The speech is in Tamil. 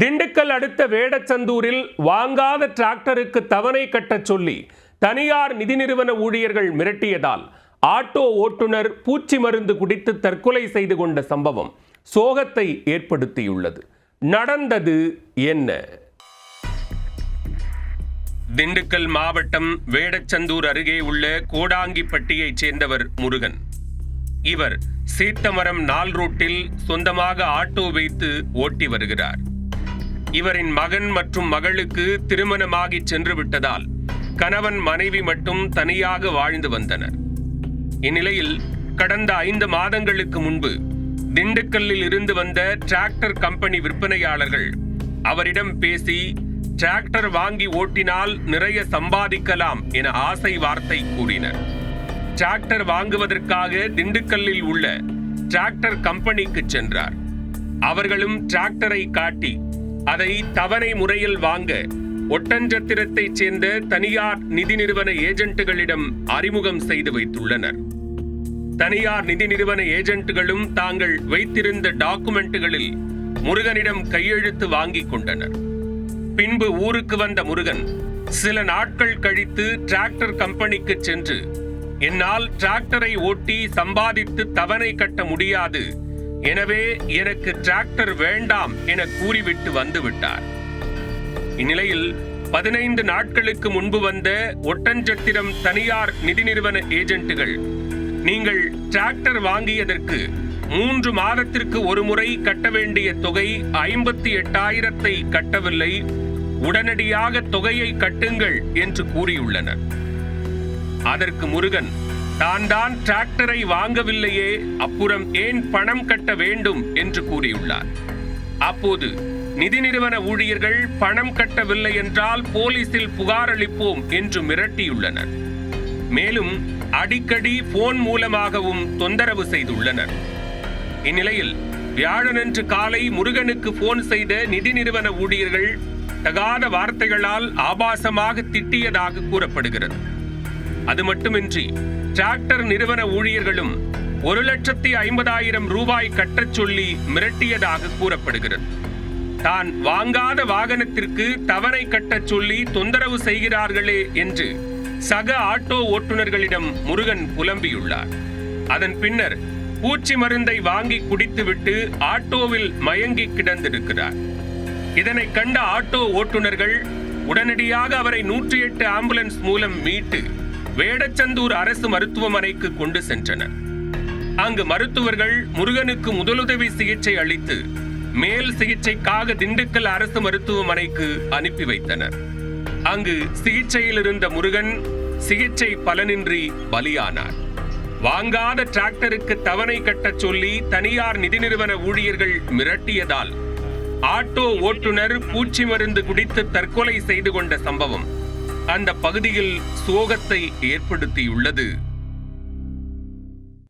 திண்டுக்கல் அடுத்த வேடச்சந்தூரில் வாங்காத டிராக்டருக்கு தவணை கட்டச் சொல்லி தனியார் நிதி நிறுவன ஊழியர்கள் மிரட்டியதால் ஆட்டோ ஓட்டுநர் பூச்சி மருந்து குடித்து தற்கொலை செய்து கொண்ட சம்பவம் சோகத்தை ஏற்படுத்தியுள்ளது. நடந்தது என்ன? திண்டுக்கல் மாவட்டம் வேடச்சந்தூர் அருகே உள்ள கோடாங்கிப்பட்டியைச் சேர்ந்தவர் முருகன். இவர் சீத்தமரம் நாள் ரோட்டில் சொந்தமாக ஆட்டோ வைத்து ஓட்டி வருகிறார். இவரின் மகன் மற்றும் மகளுக்கு திருமணமாகி சென்று விட்டதால் கணவன் மனைவி மட்டும் தனியாக வாழ்ந்து வந்தனர். இந்நிலையில் கடந்த 5 மாதங்களுக்கு முன்பு திண்டுக்கல்லில் இருந்து வந்த டிராக்டர் கம்பெனி விற்பனையாளர்கள் அவரிடம் பேசி டிராக்டர் வாங்கி ஓட்டினால் நிறைய சம்பாதிக்கலாம் என ஆசை வார்த்தை கூறினர். டிராக்டர் வாங்குவதற்காக திண்டுக்கல்லில் உள்ள டிராக்டர் கம்பெனிக்கு சென்றார். அவர்களும் டிராக்டரை காட்டி அதை தவணை முறையில் வாங்க ஒட்டஞ்சத்திரத்தைச் சேர்ந்த தனியார் நிதி நிறுவன ஏஜென்ட்டுகளிடம் அறிமுகம் செய்து வைத்துள்ளனர். தனியார் நிதி நிறுவன ஏஜென்ட்டுகளும் தாங்கள் வைத்திருந்த டாக்குமெண்ட்டுகளில் முருகனிடம் கையெழுத்து வாங்கிக் கொண்டனர். பின்பு ஊருக்கு வந்த முருகன் சில நாட்கள் கழித்து டிராக்டர் கம்பெனிக்கு சென்று, என்னால் டிராக்டரை ஓட்டி சம்பாதித்து தவணை கட்ட முடியாது, எனவே எனக்கு டிராக்டர் வேண்டாம் என கூறிவிட்டு வந்துவிட்டார். இந்நிலையில் 15 நாட்களுக்கு முன்பு வந்த ஒட்டஞ்சத்திரம் தனியார் நிதி நிறுவன ஏஜென்ட்டுகள், நீங்கள் டிராக்டர் வாங்கியதற்கு 3 மாதத்திற்கு ஒரு முறை கட்ட வேண்டிய தொகை 58,000 கட்டவில்லை, உடனடியாக தொகையை கட்டுங்கள் என்று கூறியுள்ளனர். அதற்கு முருகன், தான் டிராக்டரை வாங்கவில்லையே, அப்புறம் ஏன் பணம் கட்ட வேண்டும் என்று கூறியுள்ளார். அப்போது நிதி நிறுவன ஊழியர்கள் பணம் கட்டவில்லை என்றால் போலீசில் புகார் அளிப்போம் என்று மிரட்டியுள்ளனர். மேலும் அடிக்கடி போன் மூலமாகவும் தொந்தரவு செய்துள்ளனர். இந்நிலையில் வியாழனன்று காலை முருகனுக்கு போன் செய்த நிதி நிறுவன ஊழியர்கள் தகாத வார்த்தைகளால் ஆபாசமாக திட்டியதாக கூறப்படுகிறது. அது மட்டுமின்றி டிராக்டர் நிறுவன ஊழியர்களும் 1,50,000 ரூபாய் கட்டச் சொல்லி மிரட்டியதாக கூறப்படுகிறது. தான் வாங்காத வாகனத்திற்கு தவணை கட்டச் சொல்லி தொந்தரவு செய்கிறார்களே என்று சக ஆட்டோ ஓட்டுநர்களிடம் முருகன் புலம்பியுள்ளார். அதன் பின்னர் பூச்சி மருந்தை வாங்கி குடித்துவிட்டு ஆட்டோவில் மயங்கி கிடந்திருக்கிறார். இதனை கண்ட ஆட்டோ ஓட்டுநர்கள் உடனடியாக அவரை 108 ஆம்புலன்ஸ் மூலம் மீட்டு வேடச்சந்தூர் அரசு மருத்துவமனைக்கு கொண்டு சென்றனர். அங்கு மருத்துவர்கள் முருகனுக்கு முதலுதவி சிகிச்சை அளித்து மேல் சிகிச்சைக்காக திண்டுக்கல் அரசு மருத்துவமனைக்கு அனுப்பி வைத்தனர். அங்கு சிகிச்சையில் இருந்த முருகன் சிகிச்சை பலனின்றி பலியானார். வாங்காத டிராக்டருக்கு தவணை கட்டச் சொல்லி தனியார் நிதி நிறுவன ஊழியர்கள் மிரட்டியதால் ஆட்டோ ஓட்டுநர் பூச்சி மருந்து குடித்து தற்கொலை செய்து கொண்ட சம்பவம் அந்த பகுதியில் சோகத்தை ஏற்படுத்தியுள்ளது.